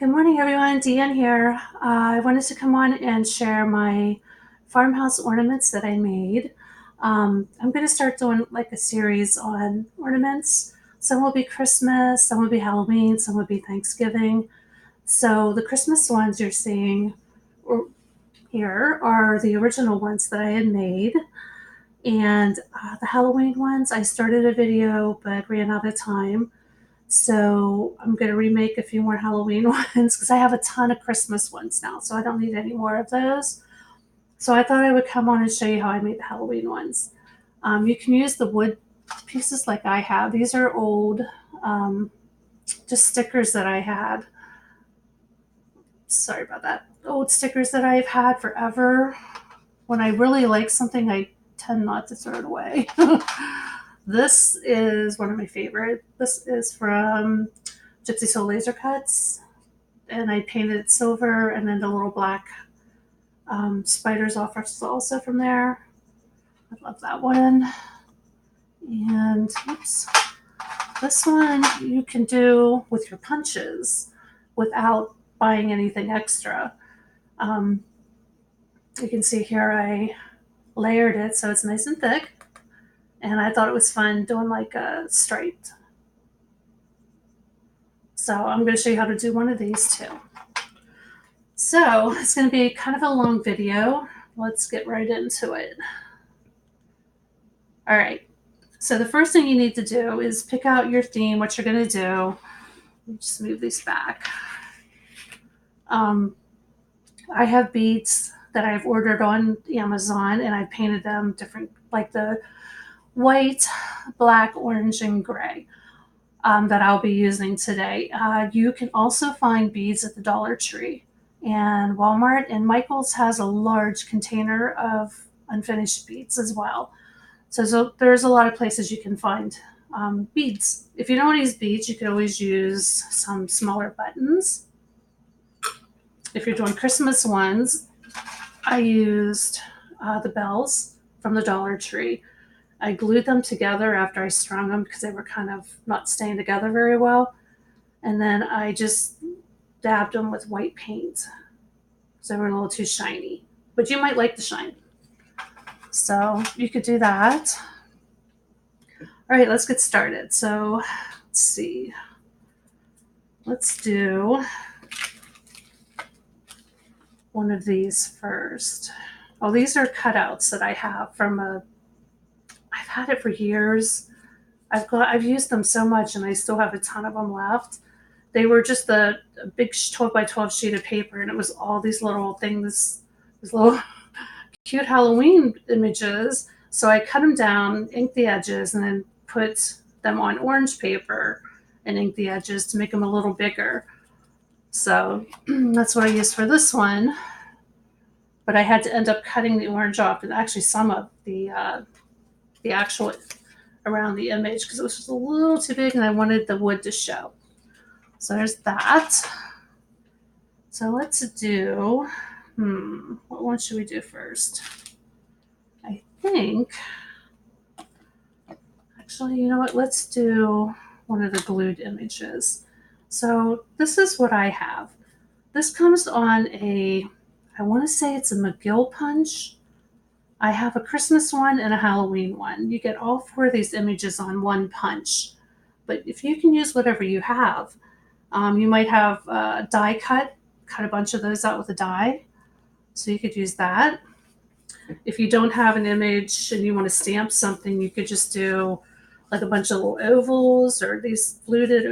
Good morning, everyone. Deanne here. I wanted to come on and share my farmhouse ornaments that I made. I'm going to start doing like a series on ornaments. Some will be Christmas, some will be Halloween, some will be Thanksgiving. So the Christmas ones you're seeing here are the original ones that I had made. And the Halloween ones, I started a video but ran out of time. So I'm going to remake a few more Halloween ones because I have a ton of Christmas ones now, so I don't need any more of those. So I thought I would come on and show you how I made the Halloween ones. You can use the wood pieces like I have. These are old, um, just stickers that I had. Sorry about that. Old stickers that I've had forever. When I really like something, I tend not to throw it away. This is one of my favorite. This is from Gypsy Soul Laser Cuts, and I painted it silver, and then the little black spiders off also from there. I love that one. And oops, this one you can do with your punches without buying anything extra. Um, you can see here I layered it so it's nice and thick, and I thought it was fun doing like a striped. So I'm going to show you how to do one of these too. So it's going to be kind of a long video. Let's get right into it. All right. So the first thing you need to do is pick out your theme, what you're going to do. Just move these back. I have beads that I've ordered on Amazon, and I painted them different, like the white, black, orange, and gray that I'll be using today. You can also find beads at the Dollar Tree and Walmart, and Michael's has a large container of unfinished beads as well. So there's a lot of places you can find beads. If you don't want to use beads, you could always use some smaller buttons. If you're doing Christmas ones, I used the bells from the Dollar Tree. I glued them together after I strung them because they were kind of not staying together very well. And then I just dabbed them with white paint because they were a little too shiny. But you might like the shine. So you could do that. All right, let's get started. So let's see. Let's do one of these first. Oh, these are cutouts that I have from I've had it for years. I've used them so much, and I still have a ton of them left. They were just a big 12 by 12 sheet of paper, and it was all these little things, these little cute Halloween images. So I cut them down, inked the edges, and then put them on orange paper and inked the edges to make them a little bigger. So that's what I used for this one. But I had to end up cutting the orange off, and actually some of the actual around the image because it was just a little too big, and I wanted the wood to show. So there's that. So let's do, what one should we do first? I think, actually, you know what? Let's do one of the glued images. So this is what I have. This comes on I want to say it's a McGill punch. I have a Christmas one and a Halloween one. You get all four of these images on one punch. But if you can use whatever you have, you might have a die cut a bunch of those out with a die. So you could use that. If you don't have an image and you want to stamp something, you could just do like a bunch of little ovals or these fluted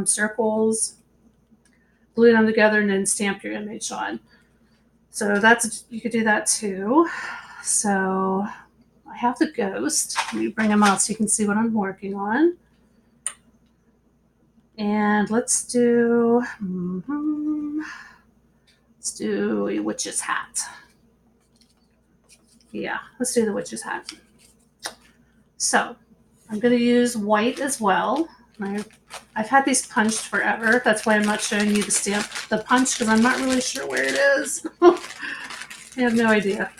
circles, glue them together, and then stamp your image on. So you could do that too. So I have the ghost. Let me bring them out so you can see what I'm working on. And let's do a witch's hat. Yeah, let's do the witch's hat. So I'm going to use white as well. I've had these punched forever. That's why I'm not showing you the punch, because I'm not really sure where it is. I have no idea.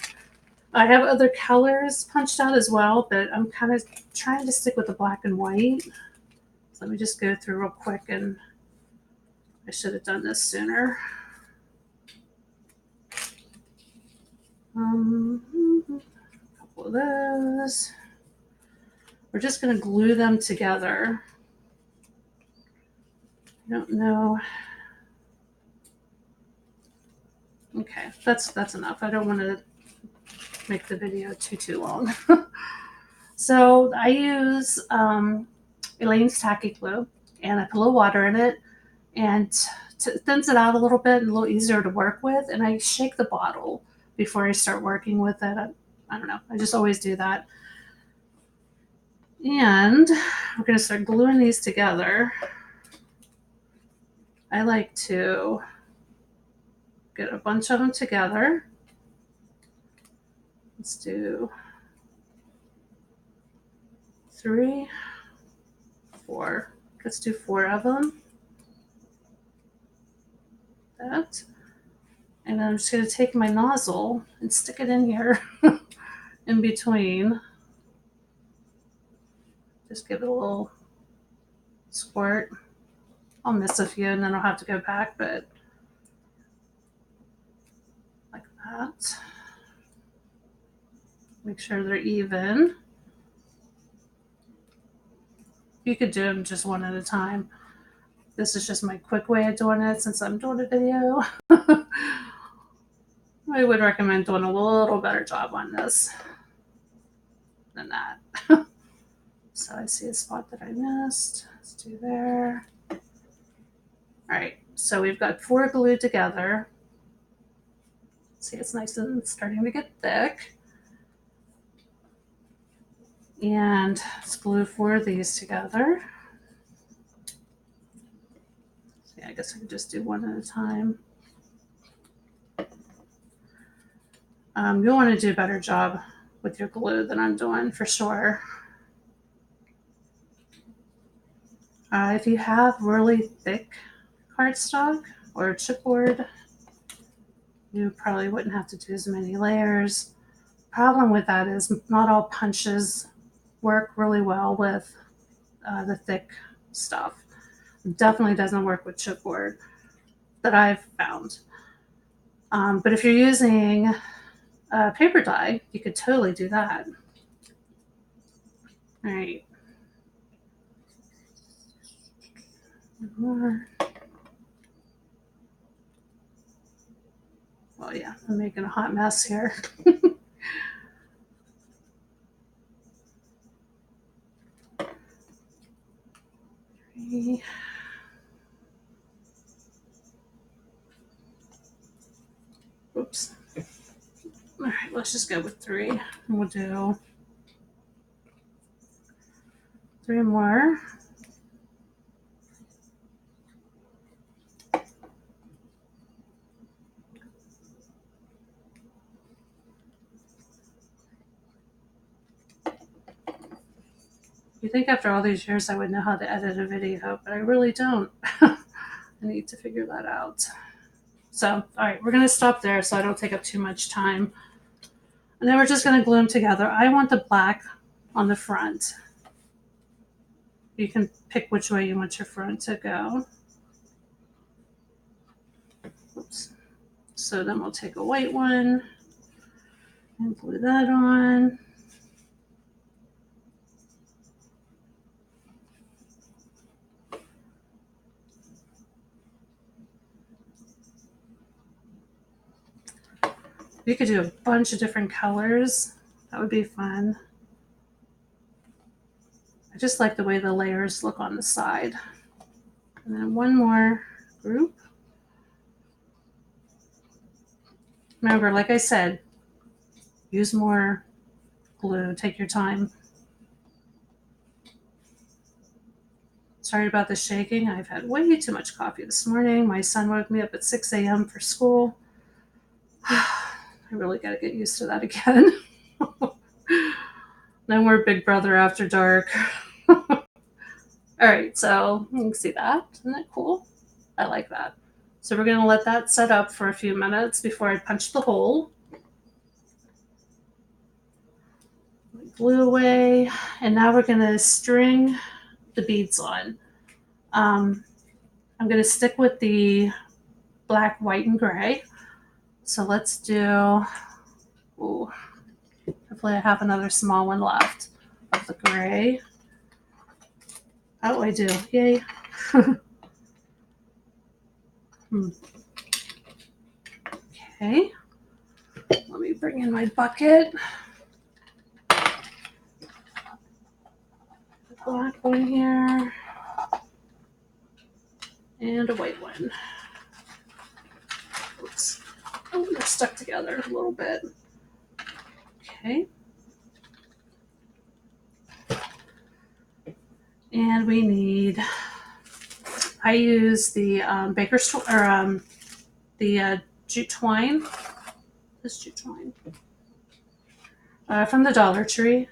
I have other colors punched out as well, but I'm kind of trying to stick with the black and white. So let me just go through real quick and I should have done this sooner. A couple of those. We're just going to glue them together. I don't know. Okay, that's enough. I don't want to make the video too long. So I use Elaine's tacky glue, and I put a little water in it, and thins it out a little bit and a little easier to work with. And I shake the bottle before I start working with it. I don't know. I just always do that. And we're going to start gluing these together. I like to get a bunch of them together. Let's do 3, 4. Let's do 4 of them. That. And then I'm just going to take my nozzle and stick it in here in between. Just give it a little squirt. I'll miss a few and then I'll have to go back, but like that. Make sure they're even. You could do them just one at a time. This is just my quick way of doing it since I'm doing a video. I would recommend doing a little better job on this than that. So I see a spot that I missed. Let's do there. All right, so we've got 4 glued together. See, it's nice and starting to get thick. And let's glue 4 of these together. See, I guess I can just do one at a time. You'll want to do a better job with your glue than I'm doing for sure. If you have really thick cardstock or chipboard, you probably wouldn't have to do as many layers. Problem with that is not all punches work really well with the thick stuff. It definitely doesn't work with chipboard that I've found. But if you're using paper dye, you could totally do that. All right. More. Well, yeah, I'm making a hot mess here. Oops. All right, let's just go with 3. And we'll do 3 more. You think after all these years I would know how to edit a video, but I really don't. I need to figure that out. So, all right, we're going to stop there so I don't take up too much time. And then we're just going to glue them together. I want the black on the front. You can pick which way you want your front to go. Oops. So then we'll take a white one and glue that on. You could do a bunch of different colors. That would be fun. I just like the way the layers look on the side. And then one more group. Remember, like I said, use more glue. Take your time. Sorry about the shaking. I've had way too much coffee this morning. My son woke me up at 6 a.m. for school. I really got to get used to that again. No more Big Brother after dark. All right, so you can see that. Isn't that cool? I like that. So we're going to let that set up for a few minutes before I punch the hole. Glue away. And now we're going to string the beads on. I'm I'm going to stick with the black, white, and gray. So let's do, ooh, hopefully I have another small one left of the gray. Oh, I do. Yay. Okay. Let me bring in my bucket. A black one here. And a white one. Oops. Oh, they're stuck together a little bit. Okay. And we need, I use the baker's or the jute twine. This jute twine from the Dollar Tree.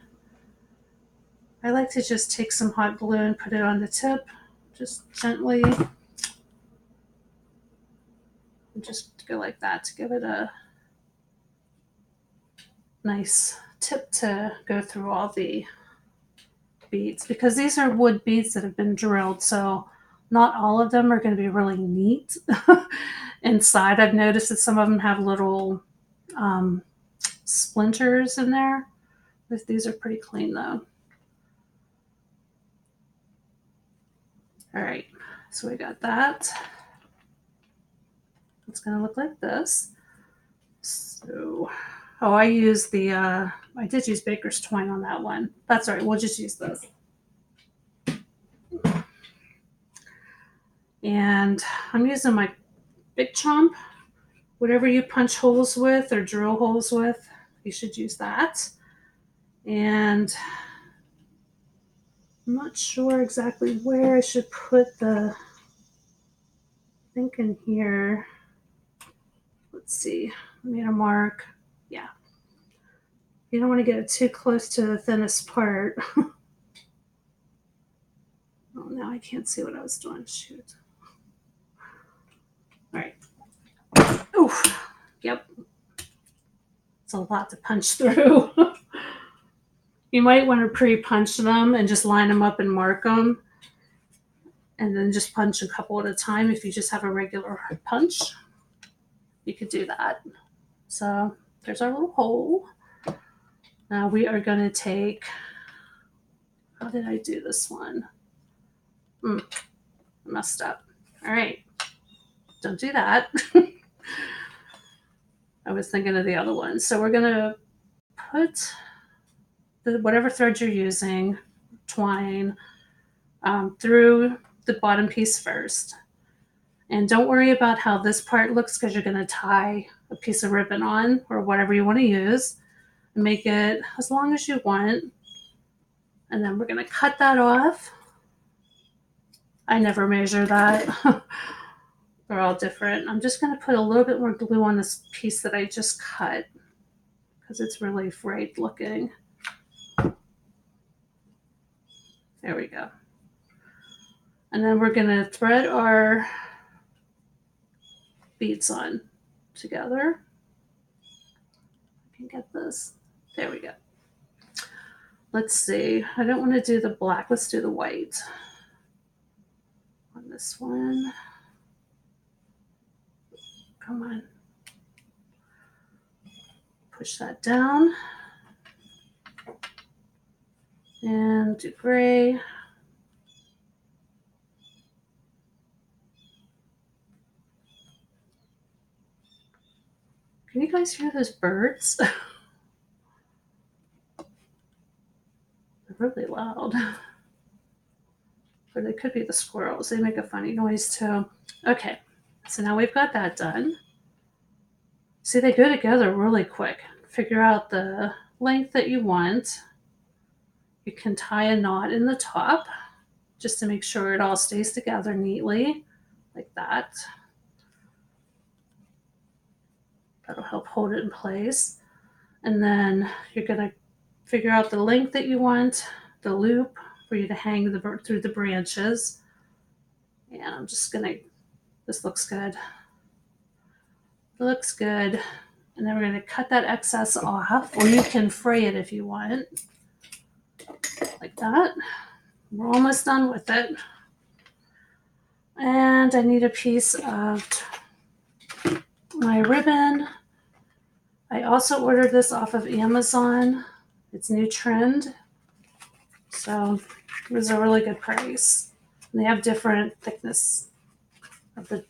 I like to just take some hot glue and put it on the tip, just gently. And just go like that to give it a nice tip to go through all the beads, because these are wood beads that have been drilled, so not all of them are going to be really neat inside. I've noticed that some of them have little splinters in there. These are pretty clean though. All right, so we got that. It's going to look like this. So, oh, I use the, I did use baker's twine on that one. That's all right, we'll just use this. And I'm using my Big Chomp. Whatever you punch holes with or drill holes with, you should use that. And I'm not sure exactly where I should put the, I think in here. Let's see, I made a mark. Yeah. You don't want to get it too close to the thinnest part. Oh, now I can't see what I was doing. Shoot. All right. Oof. Yep. It's a lot to punch through. You might want to pre-punch them and just line them up and mark them. And then just punch a couple at a time. If you just have a regular punch, you could do that. So there's our little hole. Now we are going to take, how did I do this one? I messed up. All right. Don't do that. I was thinking of the other one. So we're going to put whatever thread you're using, twine, through the bottom piece first. And don't worry about how this part looks, because you're going to tie a piece of ribbon on or whatever you want to use. And make it as long as you want. And then we're going to cut that off. I never measure that. They're all different. I'm just going to put a little bit more glue on this piece that I just cut, because it's really frayed looking. There we go. And then we're going to thread our beads on together. I can get this. There we go. Let's see. I don't want to do the black. Let's do the white on this one. Come on. Push that down. And do gray. Can you guys hear those birds? They're really loud. Or they could be the squirrels. They make a funny noise too. Okay, so now we've got that done. See, they go together really quick. Figure out the length that you want. You can tie a knot in the top just to make sure it all stays together neatly, like that. That'll help hold it in place. And then you're gonna figure out the length that you want, the loop for you to hang through the branches. And I'm just gonna, this looks good. It looks good. And then we're gonna cut that excess off, or you can fray it if you want, like that. We're almost done with it. And I need a piece of my ribbon. I also ordered this off of Amazon. It's new trend. So it was a really good price. And they have different thickness of the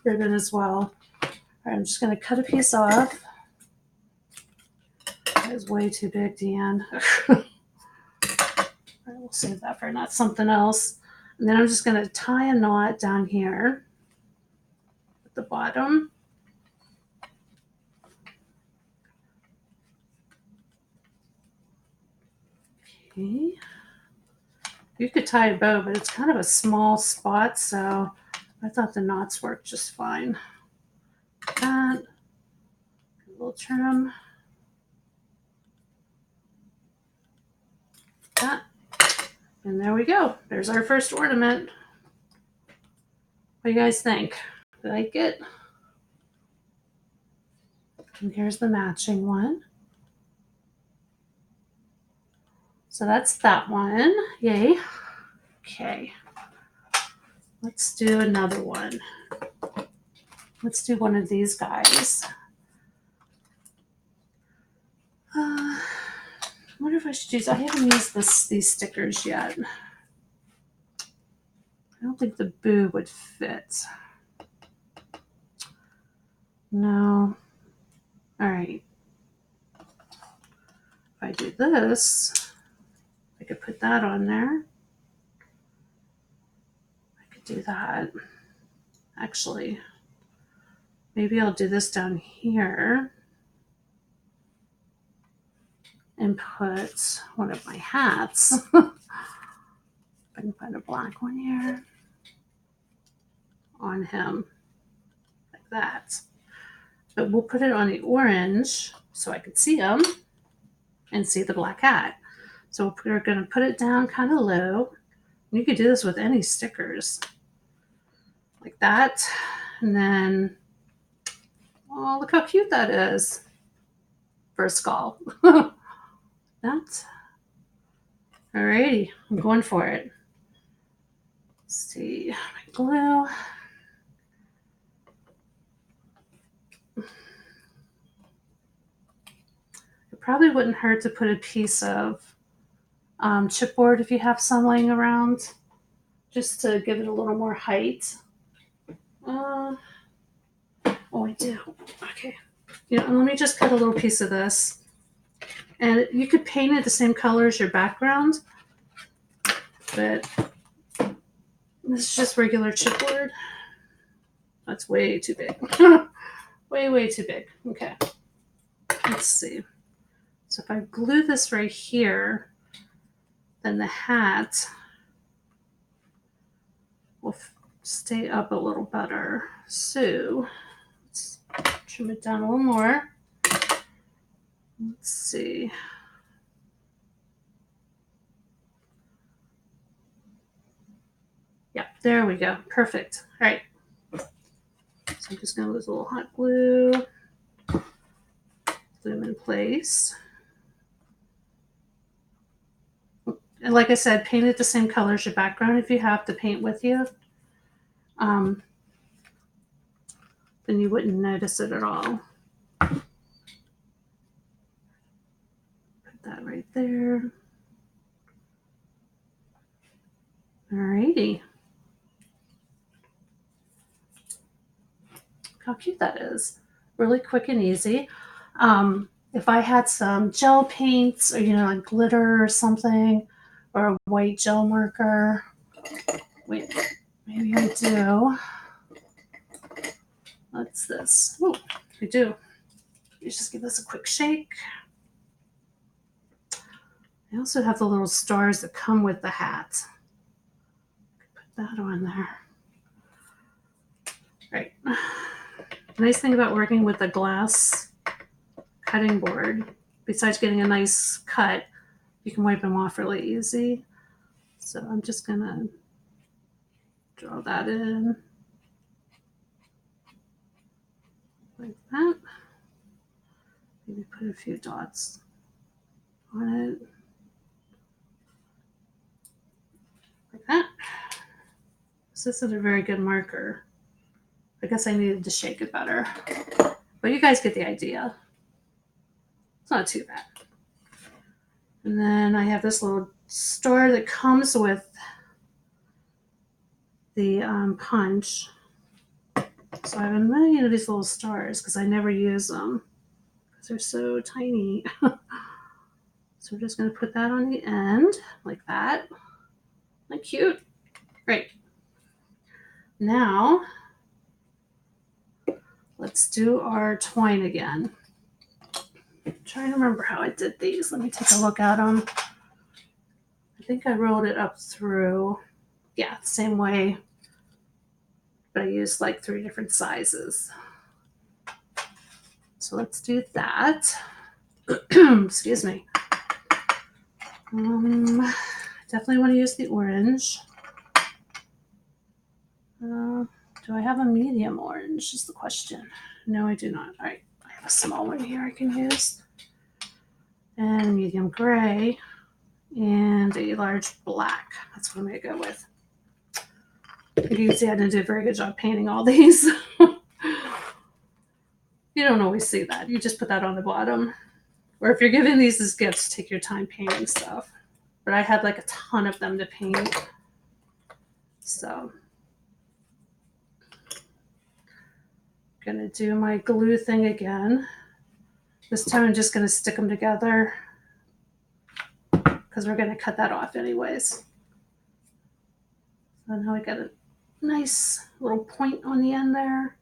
ribbon as well. All right, I'm just going to cut a piece off. That is way too big, Deanne. All right, we'll save that for not something else. And then I'm just going to tie a knot down here at the bottom. Okay. You could tie a bow, but it's kind of a small spot, so I thought the knots worked just fine. That, a little trim. That. And there we go. There's our first ornament. What do you guys think? Like it? And here's the matching one. So that's that one. Yay. Okay. Let's do another one. Let's do one of these guys. I wonder if I should use, I haven't used these stickers yet. I don't think the boo would fit. No. All right. If I do this, I could put that on there. I could do that. Actually, maybe I'll do this down here and put one of my hats. I can find a black one here on him like that. But we'll put it on the orange so I can see him and see the black hat. So we're going to put it down kind of low. You could do this with any stickers like that. And then, oh, look how cute that is for a skull. That. Alrighty, I'm going for it. Let's see, my glue. It probably wouldn't hurt to put a piece of chipboard if you have some laying around, just to give it a little more height. Oh, I do. Okay. Let me just cut a little piece of this. And you could paint it the same color as your background, but this is just regular chipboard. That's way too big. way too big. Okay. Let's see. So if I glue this right here, then the hat will stay up a little better. So let's trim it down a little more. Let's see. Yep, there we go. Perfect. All right. So I'm just going to use a little hot glue. Glue them in place. And like I said, paint it the same color as your background if you have to paint with you. Then you wouldn't notice it at all. Put that right there. Alrighty. Look how cute that is. Really quick and easy. If I had some gel paints or, like glitter or something, or a white gel marker. Wait, maybe I do. What's this? Oh, I do. Let's just give this a quick shake. I also have the little stars that come with the hat. Put that on there. Right. The nice thing about working with a glass cutting board, besides getting a nice cut, you can wipe them off really easy. So I'm just gonna draw that in like that. Maybe put a few dots on it like that. This isn't a very good marker. I guess I needed to shake it better. But you guys get the idea. It's not too bad. And then I have this little star that comes with the punch. So I have a million of these little stars because I never use them because they're so tiny. So we're just going to put that on the end like that. Isn't that cute? Great. Now let's do our twine again. I'm trying to remember how I did these. Let me take a look at them. I think I rolled it up through, yeah, same way, but I used like 3 different sizes. So let's do that. Excuse me. Definitely want to use the orange. Do I have a medium orange is the question. No, I do not. All right, I have a small one here I can use. And a medium gray and a large black. That's what I'm going to go with. You can see I didn't do a very good job painting all these. You don't always see that. You just put that on the bottom. Or if you're giving these as gifts, take your time painting stuff. But I had like a ton of them to paint. So I'm going to do my glue thing again. This time I'm just going to stick them together because we're going to cut that off anyways. So now I got a nice little point on the end there.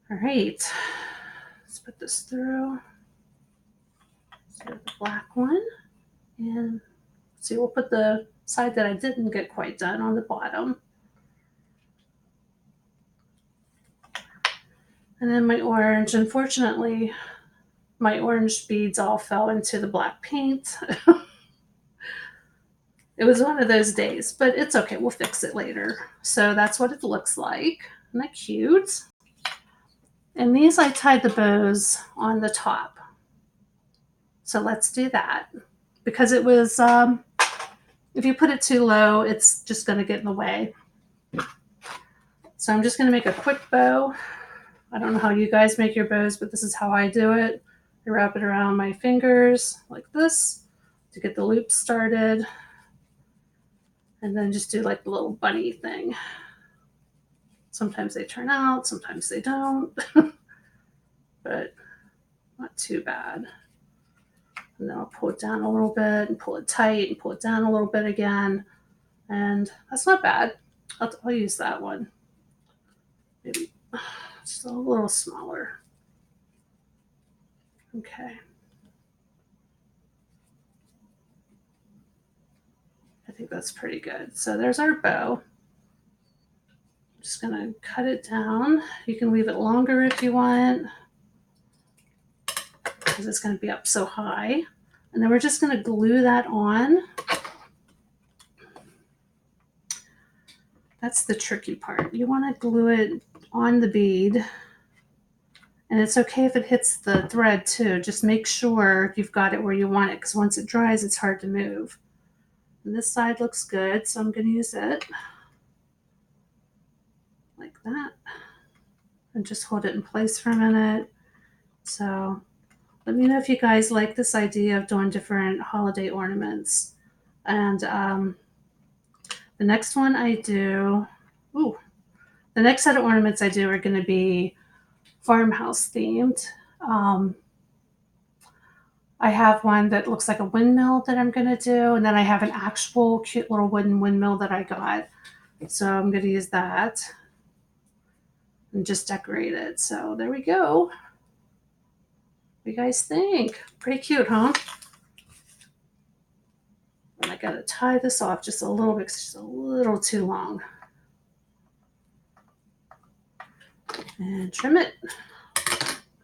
All right, let's put this through. So the black one, and see, we'll put the side that I didn't get quite done on the bottom. And then my orange, unfortunately, my orange beads all fell into the black paint. It was one of those days, but it's okay. We'll fix it later. So that's what it looks like. Isn't that cute? And these I tied the bows on the top. So let's do that. Because it was, if you put it too low, it's just going to get in the way. So I'm just going to make a quick bow. I don't know how you guys make your bows, but this is how I do it. I wrap it around my fingers like this to get the loop started. And then just do like the little bunny thing. Sometimes they turn out, sometimes they don't. But not too bad. And then I'll pull it down a little bit and pull it tight and pull it down a little bit again. And that's not bad. I'll use that one. Maybe just a little smaller. Okay. I think that's pretty good. So there's our bow. I'm just going to cut it down. You can leave it longer if you want, because it's going to be up so high. And then we're just going to glue that on. That's the tricky part. You want to glue it on the bead. And it's okay if it hits the thread too. Just make sure you've got it where you want it, because once it dries, it's hard to move. And this side looks good, so I'm going to use it like that. And just hold it in place for a minute. So let me know if you guys like this idea of doing different holiday ornaments. And the next one I do, the next set of ornaments I do are going to be farmhouse themed. I have one that looks like a windmill that I'm going to do, and then I have an actual cute little wooden windmill that I got. So I'm going to use that and just decorate it. So there we go. What do you guys think? Pretty cute, huh? And I got to tie this off just a little bit, it's just a little too long. And trim it.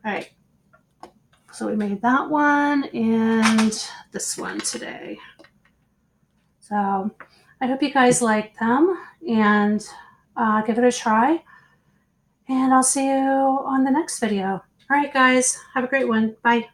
All right. So we made that one and this one today. So I hope you guys like them, and give it a try. And I'll see you on the next video. All right, guys, have a great one. Bye.